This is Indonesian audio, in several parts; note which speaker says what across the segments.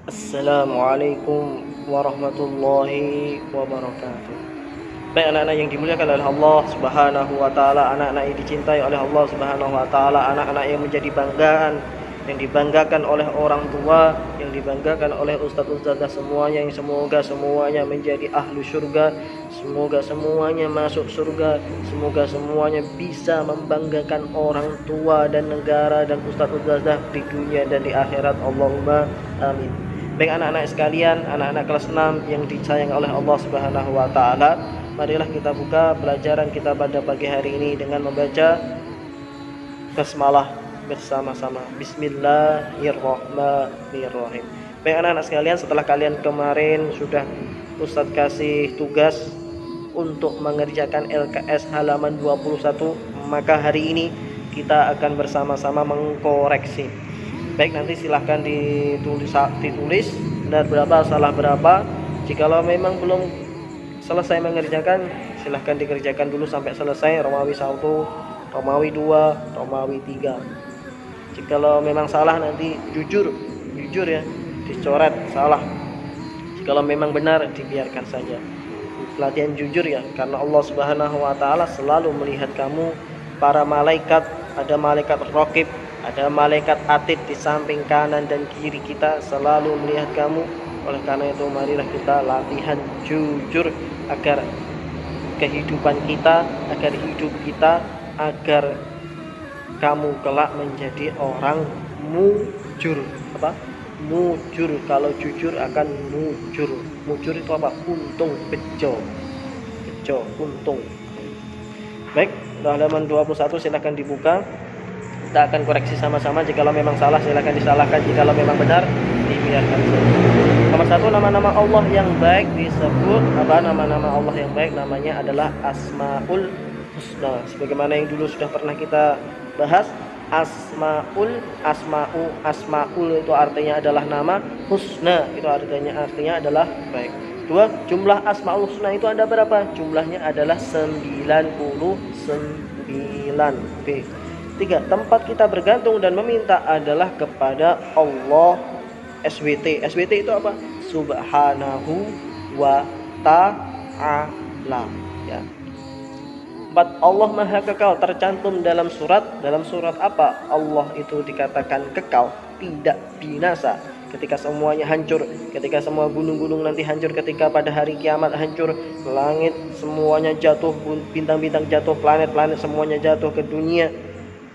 Speaker 1: Assalamualaikum warahmatullahi wabarakatuh. Baik anak-anak yang dimuliakan oleh Allah Subhanahu wa taala, anak-anak yang dicintai oleh Allah Subhanahu wa taala, anak-anak yang menjadi banggaan, yang dibanggakan oleh orang tua, yang dibanggakan oleh ustaz-ustazah semuanya, yang semoga semuanya menjadi ahlu surga, semoga semuanya masuk surga, semoga semuanya bisa membanggakan orang tua dan negara dan ustaz-ustazah di dunia dan di akhirat. Allahumma amin. Baik anak-anak sekalian, anak-anak kelas 6 yang disayang oleh Allah Subhanahu wa taala, marilah kita buka pelajaran kita pada pagi hari ini dengan membaca basmalah bersama-sama. Bismillahirrahmanirrahim. Baik anak-anak sekalian, setelah kalian kemarin sudah Ustadz kasih tugas untuk mengerjakan LKS halaman 21, maka hari ini kita akan bersama-sama mengkoreksi. Baik, nanti silahkan ditulis benar berapa, salah berapa. Jikalau memang belum selesai mengerjakan, silahkan dikerjakan dulu sampai selesai Romawi 1, Romawi 2, Romawi 3. Jikalau memang salah nanti jujur ya, dicoret salah. Jikalau memang benar dibiarkan saja. Pelatihan jujur ya, karena Allah Subhanahu wa taala selalu melihat kamu. Para malaikat, ada malaikat raqib, ada malaikat atid di samping kanan dan kiri kita, selalu melihat kamu. Oleh karena itu marilah kita latihan jujur agar kehidupan kita, agar hidup kita, agar kamu kelak menjadi orang mujur. Apa? Mujur. Kalau jujur akan mujur. Mujur itu apa? Untung, bejo, untung. Baik, halaman 21 silahkan dibuka. Kita akan koreksi sama-sama. Jikalau memang salah silahkan disalahkan, jikalau memang benar dibiarkan saja. Nomor 1, nama-nama Allah yang baik disebut apa? Nama-nama Allah yang baik namanya adalah Asmaul Husna. Sebagaimana yang dulu sudah pernah kita bahas, Asmaul itu artinya adalah nama, Husna itu artinya adalah baik. 2, jumlah Asmaul Husna itu ada berapa? Jumlahnya adalah 99. B. 3, tempat kita bergantung dan meminta adalah kepada Allah. SWT itu apa? Subhanahu wa ta'ala ya. 4, Allah Maha Kekal tercantum dalam surat apa? Allah itu dikatakan kekal, tidak binasa. Ketika semuanya hancur, ketika semua gunung-gunung nanti hancur, ketika pada hari kiamat hancur, langit semuanya jatuh, bintang-bintang jatuh, planet-planet semuanya jatuh ke dunia,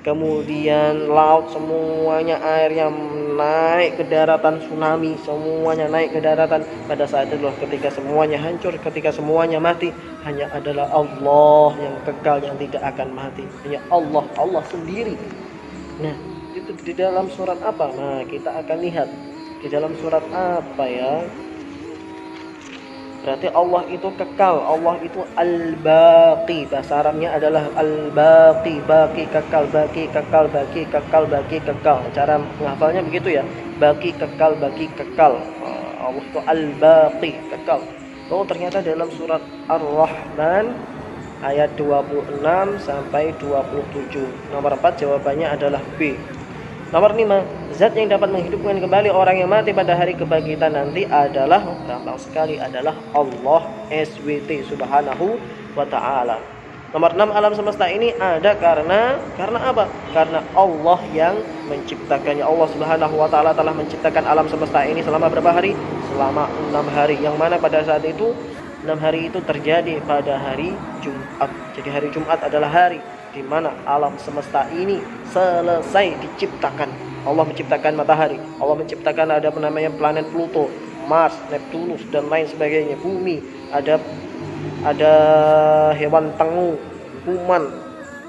Speaker 1: kemudian laut semuanya airnya naik ke daratan, tsunami semuanya naik ke daratan. Pada saat itulah ketika semuanya hancur, ketika semuanya mati, hanya adalah Allah yang kekal, yang tidak akan mati. Hanya Allah sendiri. Nah, itu di dalam surat apa? Nah, kita akan lihat di dalam surat apa ya. Berarti Allah itu kekal, Allah itu al-baqi. Bahasa Arabnya adalah al-baqi, baqi kekal, baqi kekal, baqi kekal, baqi kekal. Cara menghafalnya begitu ya. Baqi kekal, baqi kekal. Allah itu al-baqi, kekal. Oh, ternyata dalam surat Ar-Rahman ayat 26 sampai 27. Nomor 4 jawabannya adalah B. Nomor 5, zat yang dapat menghidupkan kembali orang yang mati pada hari kebangkitan nanti adalah, gampang sekali, adalah Allah SWT, Subhanahu wa ta'ala. Nomor 6, alam semesta ini ada karena apa? Karena Allah yang menciptakannya. Allah Subhanahu wa ta'ala telah menciptakan alam semesta ini selama berapa hari? Selama 6 hari. Yang mana pada saat itu 6 hari itu terjadi pada hari Jumat. Jadi hari Jumat adalah hari di mana alam semesta ini selesai diciptakan. Allah menciptakan matahari, Allah menciptakan ada namanya planet Pluto, Mars, Neptunus dan lain sebagainya, bumi, ada hewan tengu, kuman,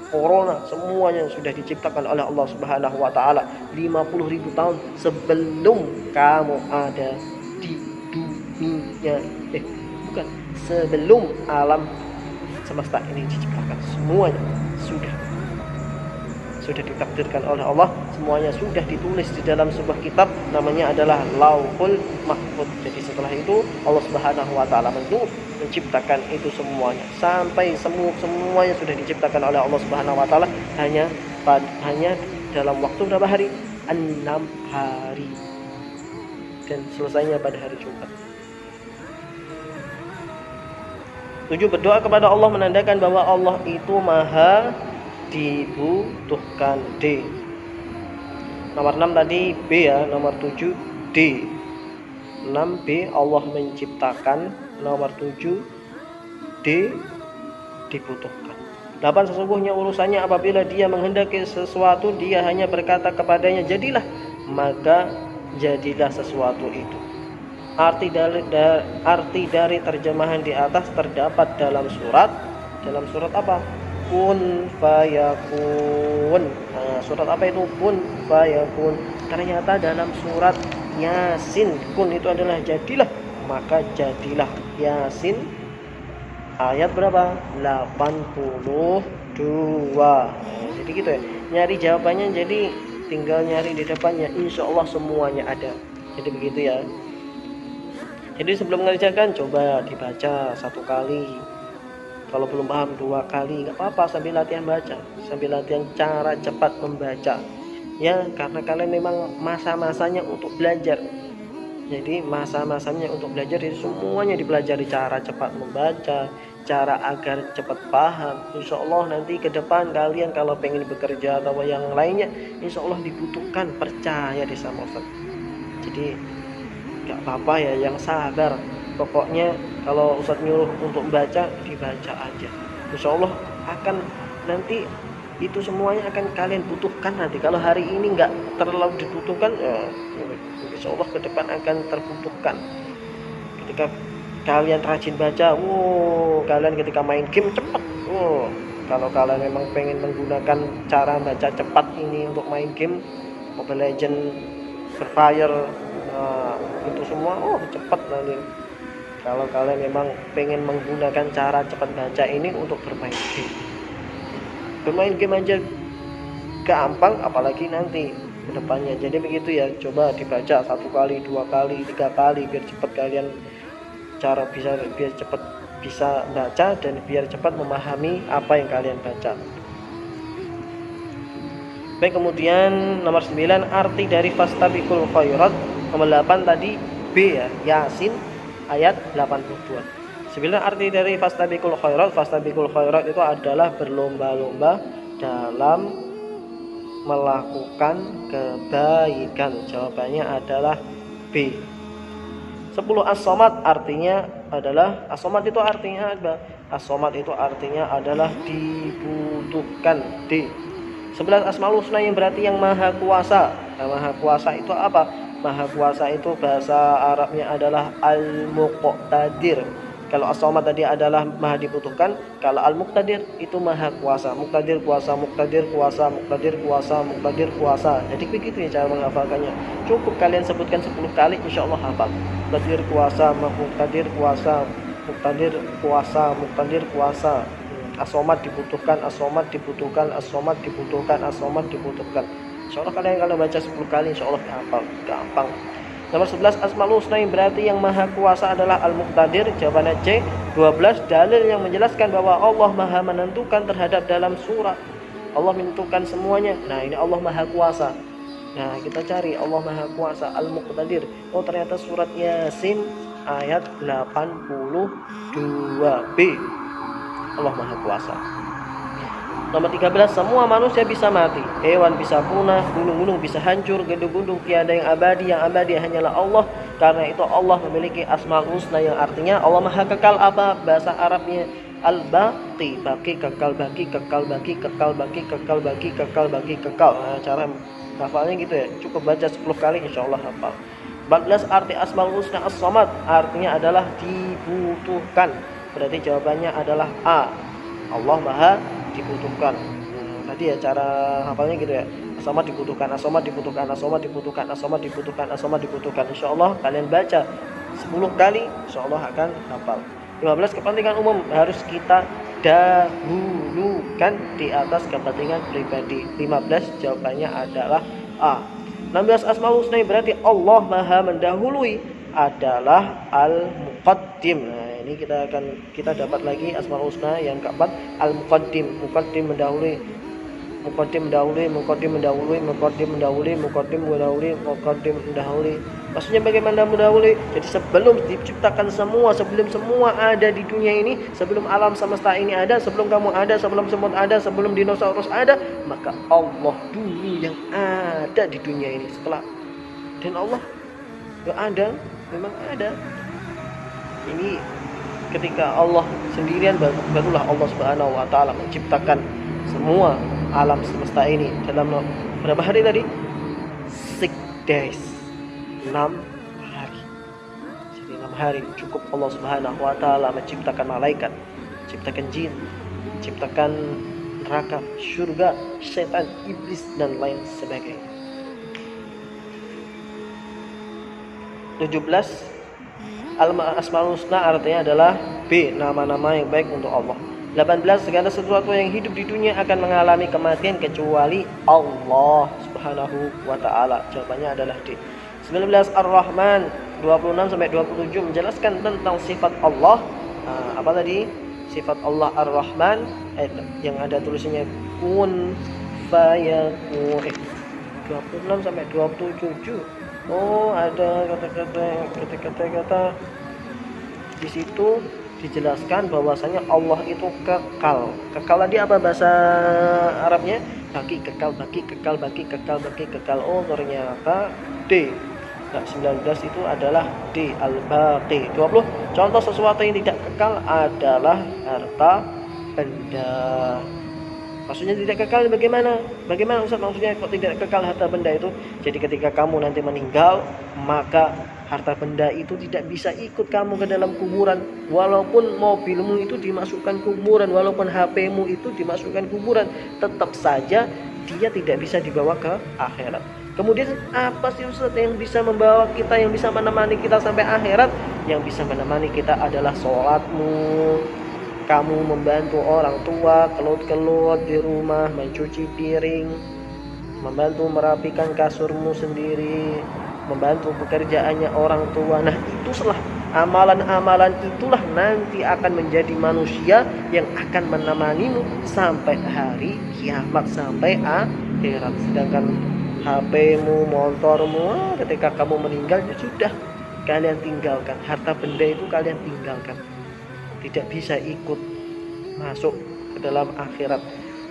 Speaker 1: corona, semuanya sudah diciptakan oleh Allah Subhanahu wa taala 50.000 tahun sebelum kamu ada di dunia. Sebelum alam semesta ini diciptakan, semuanya sudah ditakdirkan oleh Allah, semuanya sudah ditulis di dalam sebuah kitab namanya adalah Lauhul Mahfuz. Jadi setelah itu Allah Subhanahu wa taala menciptakan itu semuanya, sampai semuanya sudah diciptakan oleh Allah Subhanahu wa taala hanya dalam waktu berapa hari? 6 hari. dan selesainya pada hari Jumat. 7. Berdoa kepada Allah menandakan bahwa Allah itu maha dibutuhkan. D. Nomor 6 tadi B ya, nomor 7 D. 6 B Allah menciptakan, nomor 7 D dibutuhkan. 8. Sesungguhnya urusannya apabila dia menghendaki sesuatu, dia hanya berkata kepadanya jadilah, maka jadilah sesuatu itu. Arti dari terjemahan di atas terdapat dalam surat apa? Kun fayakun. Nah, surat apa itu? Kun fayakun. Ternyata dalam surat Yasin, kun itu adalah jadilah, maka jadilah. Yasin ayat berapa? 82. Jadi gitu ya. Nyari jawabannya, jadi tinggal nyari di depannya. Insya Allah semuanya ada. Jadi begitu ya. Jadi sebelum mengerjakan coba dibaca 1 kali. Kalau belum paham 2 kali, nggak apa-apa, sambil latihan baca, sambil latihan cara cepat membaca. Ya, karena kalian memang masa-masanya untuk belajar. Jadi masa-masanya untuk belajar, jadi semuanya dipelajari, cara cepat membaca, cara agar cepat paham. Insya Allah nanti ke depan kalian kalau pengen bekerja atau yang lainnya, insya Allah dibutuhkan, percaya deh sama Ustaz. Jadi gak apa-apa ya, yang sabar. Pokoknya kalau Ustaz nyuruh untuk baca, dibaca aja. Insya Allah akan nanti itu semuanya akan kalian butuhkan nanti. Kalau hari ini nggak terlalu dibutuhkan, ya, insya Allah ke depan akan terbutuhkan. Ketika kalian rajin baca, kalian ketika main game cepat. Kalau kalian memang pengen menggunakan cara baca cepat ini untuk main game Mobile Legends, Free Fire, itu semua cepat nanti. Kalau kalian memang pengen menggunakan cara cepat baca ini untuk bermain game aja gampang, apalagi nanti ke depannya. Jadi begitu ya, coba dibaca 1 kali, 2 kali, 3 kali biar cepat kalian biar cepat bisa baca dan biar cepat memahami apa yang kalian baca. Baik, kemudian nomor 9 arti dari fastabiqul khairat. Nomor 8 tadi B ya, Yasin ayat 82. 9 arti dari fastabiqul khairat. Fastabiqul khairat itu adalah berlomba-lomba dalam melakukan kebaikan. Jawabannya adalah B. 10 as-somad artinya adalah, as-somad itu artinya apa? As-somad itu artinya adalah dibutuhkan. D. 11 asmaul husna yang berarti yang maha kuasa. Nah, maha kuasa itu apa? Maha kuasa itu bahasa Arabnya adalah al-muqtadir. Kalau as-somad tadi adalah maha dibutuhkan, kalau al-muqtadir itu maha kuasa. Muqtadir kuasa, muqtadir kuasa, muqtadir kuasa, muqtadir kuasa. Jadi begitu ya cara menghafalkannya. Cukup kalian sebutkan 10 kali, insya Allah hafal. Muqtadir kuasa, muqtadir kuasa, muqtadir kuasa, muqtadir kuasa. As-somad dibutuhkan, as-somad dibutuhkan, as-somad dibutuhkan, as-somad dibutuhkan. Insya Allah kalian kalau baca 10 kali, insya Allah hafal, gampang. Nomor 11 asmaul husna yang berarti yang maha kuasa adalah al-muqtadir. Jawabannya C. 12 dalil yang menjelaskan bahwa Allah maha menentukan terhadap dalam surat. Allah menentukan semuanya. Nah, ini Allah maha kuasa. Nah, kita cari Allah maha kuasa, al-muqtadir. Oh, ternyata surat Yasin ayat 82B. Allah maha kuasa. Nomor 13, semua manusia bisa mati, hewan bisa punah, gunung-gunung bisa hancur, gedung-gedung tiada yang abadi hanyalah Allah. Karena itu Allah memiliki asmaul husna yang artinya Allah maha kekal. Apa bahasa Arabnya? Al-baqi, baqi, kekal, baqi, kekal, baqi, kekal, baqi, kekal, baqi, kekal, baqi, kekal. Nah, cara hafalnya gitu ya, cukup baca 10 kali insya Allah hafal. 14 arti asmaul husna as-somad artinya adalah dibutuhkan. Berarti jawabannya adalah A. Allah maha dibutuhkan. Tadi ya cara hafalnya gitu ya. As-somad dibutuhkan, as-somad dibutuhkan, as-somad dibutuhkan, as-somad dibutuhkan, as-somad dibutuhkan. Insyaallah kalian baca 10 kali, insyaallah akan hafal. 15 kepentingan umum harus kita dahulukan di atas kepentingan pribadi. 15 jawabannya adalah A. 16 asmaul husna berarti Allah maha mendahului adalah al-muqaddim. Nah, ini kita dapat lagi asmaul husna yang keempat, al-muqaddim. Muqaddim mendahului, muqaddim mendahului, muqaddim mendahului, muqaddim mendahului, muqaddim mendahului, muqaddim mendahului. Maksudnya bagaimana mendahului? Jadi sebelum diciptakan semua, sebelum semua ada di dunia ini, sebelum alam semesta ini ada, sebelum kamu ada, sebelum semut ada, sebelum dinosaurus ada, maka Allah dulu yang ada di dunia ini. Setelah dan Allah gak ada, memang ada. Ini ketika Allah sendirian, barulah Allah Subhanahu wa taala menciptakan semua alam semesta ini dalam berapa hari tadi? 6 days. 6 hari. Jadi 6 hari cukup Allah Subhanahu wa taala menciptakan malaikat, menciptakan jin, menciptakan neraka, surga, setan, iblis dan lain sebagainya. 17 Al-Asmaul Husna artinya adalah B, nama-nama yang baik untuk Allah. 18 segala sesuatu yang hidup di dunia akan mengalami kematian kecuali Allah Subhanahu wa taala. Jawabannya adalah D. 19 Ar-Rahman 26 sampai 27 menjelaskan tentang sifat Allah. Apa tadi? Sifat Allah Ar-Rahman yang ada tulisannya kun fayakun. 26 sampai 27. Oh, ada kata-kata di situ dijelaskan bahwasanya Allah itu kekal. Kekal tadi apa bahasa Arabnya? Baki, kekal, baki, kekal, baki, kekal, baki, kekal. Oh, ternyata D. Nah, 19 itu adalah D, al-baqi. 20 contoh sesuatu yang tidak kekal adalah harta benda. Maksudnya tidak kekal bagaimana? Bagaimana Ustaz maksudnya kok tidak kekal harta benda itu? Jadi ketika kamu nanti meninggal, maka harta benda itu tidak bisa ikut kamu ke dalam kuburan. Walaupun mobilmu itu dimasukkan kuburan, walaupun HP-mu itu dimasukkan kuburan, tetap saja dia tidak bisa dibawa ke akhirat. Kemudian apa sih Ustaz yang bisa membawa kita, yang bisa menemani kita sampai akhirat? Yang bisa menemani kita adalah sholatmu. Kamu membantu orang tua kelut-kelut di rumah, mencuci piring, membantu merapikan kasurmu sendiri, membantu pekerjaannya orang tua. Nah, itulah amalan-amalan itulah nanti akan menjadi manusia yang akan menemanimu sampai hari kiamat, sampai akhirat. Sedangkan HP-mu, motormu, ketika kamu meninggal ya sudah kalian tinggalkan. Harta benda itu kalian tinggalkan. Tidak bisa ikut masuk ke dalam akhirat,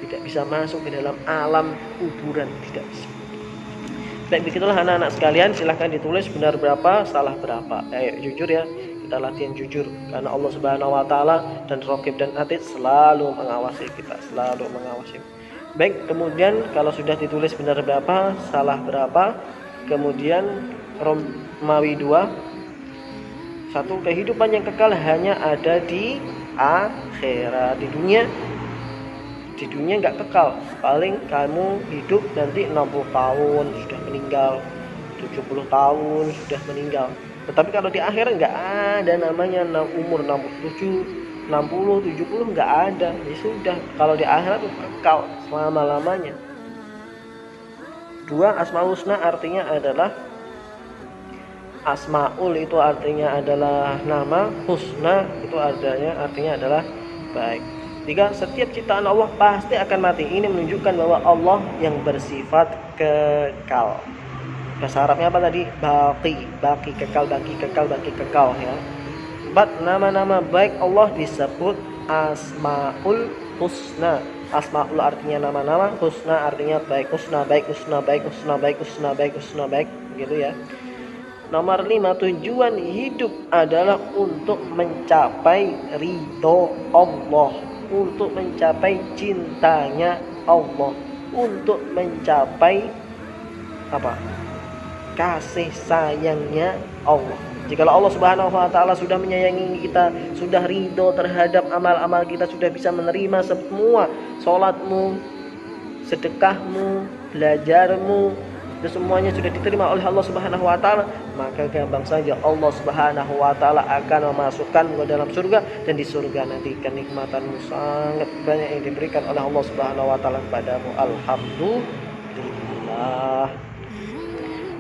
Speaker 1: tidak bisa masuk ke dalam alam kuburan, tidak bisa. Baik, begitulah anak-anak sekalian, silahkan ditulis benar berapa, salah berapa. Ayo jujur ya, kita latihan jujur karena Allah Subhanahu wa taala dan Raqib dan Atid selalu mengawasi kita, selalu mengawasi. Baik, kemudian kalau sudah ditulis benar berapa, salah berapa, kemudian Romawi 2 satu, kehidupan yang kekal hanya ada di akhirat. Di dunia nggak kekal. Paling kamu hidup nanti 60 tahun sudah meninggal, 70 tahun sudah meninggal. Tetapi kalau di akhirat nggak ada namanya umur 67, 60, 70 nggak ada. Ya sudah, kalau di akhirat itu kekal selama-lamanya. 2, Asmaul Husna artinya adalah Asmaul itu artinya adalah nama, husna itu artinya adalah baik. 3, setiap ciptaan Allah pasti akan mati. Ini menunjukkan bahwa Allah yang bersifat kekal. Bahasa Arabnya apa tadi? Baki, kekal, baki, kekal, baki, kekal ya. 4, nama-nama baik Allah disebut Asmaul Husna. Asmaul artinya nama-nama, husna artinya baik. Husna baik, husna baik, husna baik, husna baik, husna baik, gitu ya. Nomor 5, tujuan hidup adalah untuk mencapai ridho Allah, untuk mencapai cintanya Allah, untuk mencapai apa? Kasih sayangnya Allah. Jikalau Allah Subhanahu wa taala sudah menyayangi kita, sudah ridho terhadap amal-amal kita, sudah bisa menerima semua salatmu, sedekahmu, belajarmu, dan semuanya sudah diterima oleh Allah Subhanahu wa taala, maka gampang saja Allah Subhanahu wa taala akan memasukkan ke dalam surga, dan di surga nanti kenikmatanmu sangat banyak yang diberikan oleh Allah Subhanahu wa taala kepadamu. Alhamdulillah.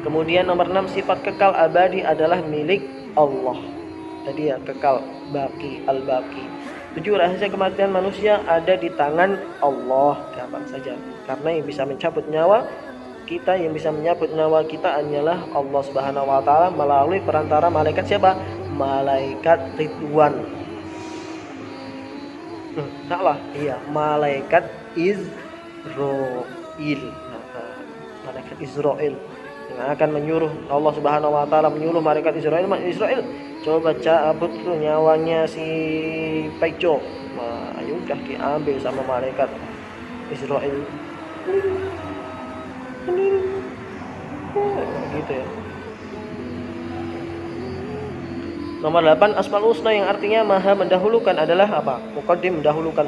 Speaker 1: Kemudian nomor 6, sifat kekal abadi adalah milik Allah. Tadi ya, kekal, baki, al-baki. 7, rahasia kematian manusia ada di tangan Allah. Gampang saja, karena yang bisa mencabut nyawa kita yang bisa menyabut nyawa kita hanyalah Allah Subhanahu wa taala melalui perantara malaikat siapa? Malaikat Ridwan. Salah, iya, malaikat Israil. Malaikat Israil yang akan menyuruh, Allah Subhanahu wa taala menyuruh malaikat Israil, coba cabut tuh nyawanya si Paijo. Nah, ayo udah diambil sama malaikat Israil. Gitu ya. Nomor 8, Asmaul Husna yang artinya maha mendahulukan adalah apa? Muqaddim, mendahulukan,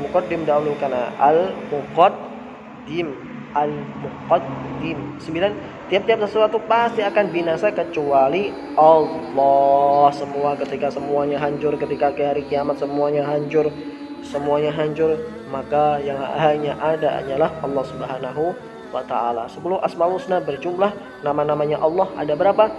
Speaker 1: al-muqaddim. 9, tiap-tiap sesuatu pasti akan binasa kecuali Allah. Ketika semuanya hancur, ketika hari kiamat semuanya hancur, maka yang hanya ada hanyalah Allah Subhanahu wa taala. 10 Asmaul Husna berjumlah, nama-namanya Allah ada berapa?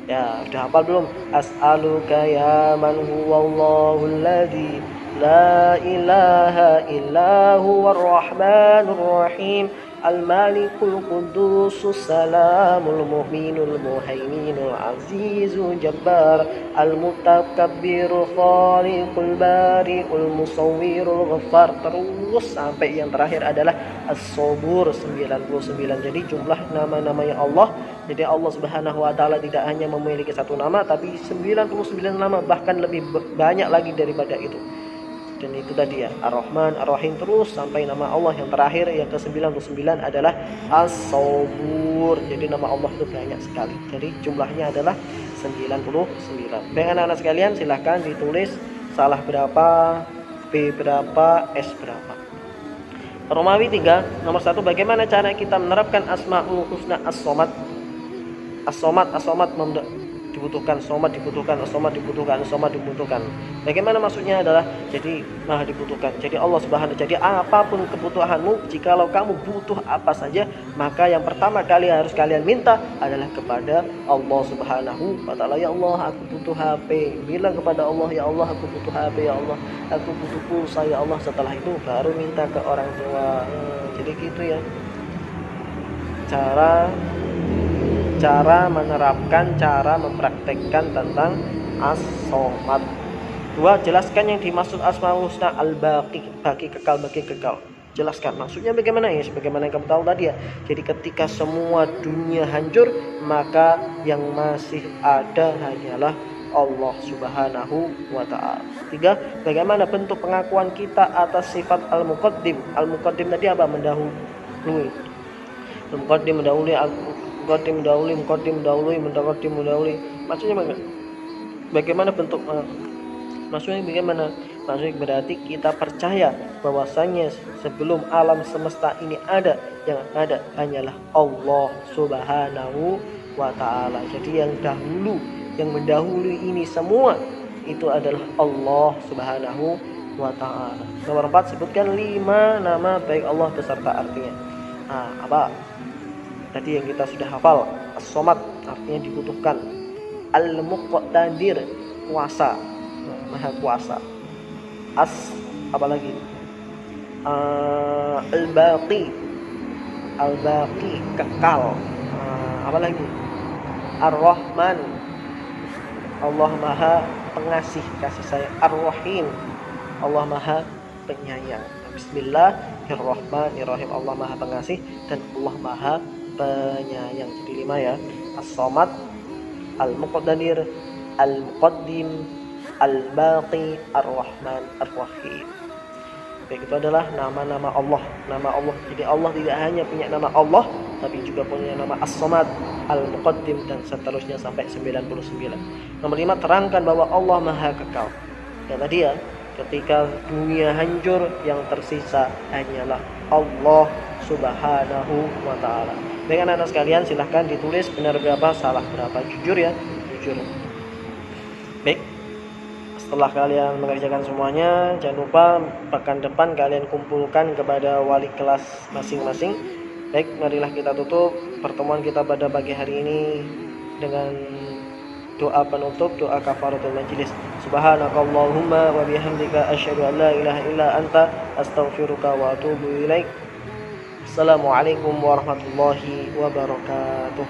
Speaker 1: Ya, udah hafal belum? As'aluka ya man huwallahul ladzi la ilaha illa huwar rahmanur rahim al-malikul qudusus salamul mu'minul muhaiminul azizul jabbar al-mutakabbiru khaliqul bari'ul musawwirul ghaffar, terus sampai yang terakhir adalah as-sabur 99. Jadi jumlah nama-namanya Allah, jadi Allah Subhanahu wa taala tidak hanya memiliki satu nama tapi 99 nama, bahkan lebih banyak lagi daripada itu. Dan itu tadi ya, Ar-Rahman, Ar-Rahim, terus sampai nama Allah yang terakhir yang ke-99 adalah As-Sabur. Jadi nama Allah itu banyak sekali. Jadi jumlahnya adalah 99. Baik anak-anak sekalian, silahkan ditulis salah berapa, B berapa, S berapa. Romawi 3, nomor 1, bagaimana cara kita menerapkan Asmaul Husna As-Somad? As-Somad dibutuhkan, Somad dibutuhkan, As-Somad dibutuhkan, As-Somad dibutuhkan. Bagaimana maksudnya adalah jadi maha dibutuhkan. Jadi Allah Subhanahu, jadi apapun kebutuhanmu, jikalau kamu butuh apa saja, maka yang pertama kali harus kalian minta adalah kepada Allah Subhanahu wa taala. Ya Allah, aku butuh HP. Bilang kepada Allah, ya Allah, aku butuh HP, ya Allah, aku butuh pulsa, ya Allah. Setelah itu baru minta ke orang tua. Jadi gitu ya. Cara menerapkan, cara mempraktekkan tentang As-Somad. 2, jelaskan yang dimaksud Asmaul Husna al-Baqi, baqi kekal, baqi kekal. Jelaskan maksudnya bagaimana ya, sebagaimana yang kamu tahu tadi ya. Jadi ketika semua dunia hancur, maka yang masih ada hanyalah Allah Subhanahu wa taala. 3, bagaimana bentuk pengakuan kita atas sifat al-muqaddim. Al-muqaddim tadi apa? Mendahului. Al-muqaddim mendahului, mendahului. Maksudnya bagaimana bentuk? Maksudnya bagaimana? Maksudnya berarti kita percaya bahwasanya sebelum alam semesta ini ada, yang ada hanyalah Allah Subhanahu wa taala. Jadi yang mendahului ini semua itu adalah Allah Subhanahu wa taala. Nomor 4, sebutkan 5 nama baik Allah beserta artinya. Apa? Tadi yang kita sudah hafal, As-Somad artinya dibutuhkan, Al-Muqtadir kuasa, maha kuasa, apalagi Al-Baqi kekal, apalagi Ar-Rahman, Allah maha pengasih, kasih sayang. Ar-Rahim, Allah maha penyayang. Bismillahirrahmanirrahim, Allah maha pengasih dan Allah maha penyayang. Jadi 5 ya, As-Somad, Al-Muqtadir, Al-Muqaddim, Al-Baqi, Ar-Rahman, Ar-Rahim. Baik, itu adalah nama-nama Allah. Nama Allah. Jadi Allah tidak hanya punya nama Allah, tapi juga punya nama As-Somad, Al-Muqaddim, dan seterusnya sampai 99. Nomor 5, terangkan bahwa Allah maha kekal. Ya tadi ya, ketika dunia hancur, yang tersisa hanyalah Allah Subhanahu wa taala. Baik anak-anak sekalian, silahkan ditulis benar berapa, salah berapa. Jujur ya, jujur. Baik, setelah kalian mengerjakan semuanya, jangan lupa pekan depan kalian kumpulkan kepada wali kelas masing-masing. Baik, marilah kita tutup pertemuan kita pada pagi hari ini dengan doa penutup, doa kafaratul majlis. Subhanakallahumma wa bihamdika asyhadu an la ilaha illa anta astaghfiruka wa atubu ilaik. Assalamualaikum warahmatullahi wabarakatuh.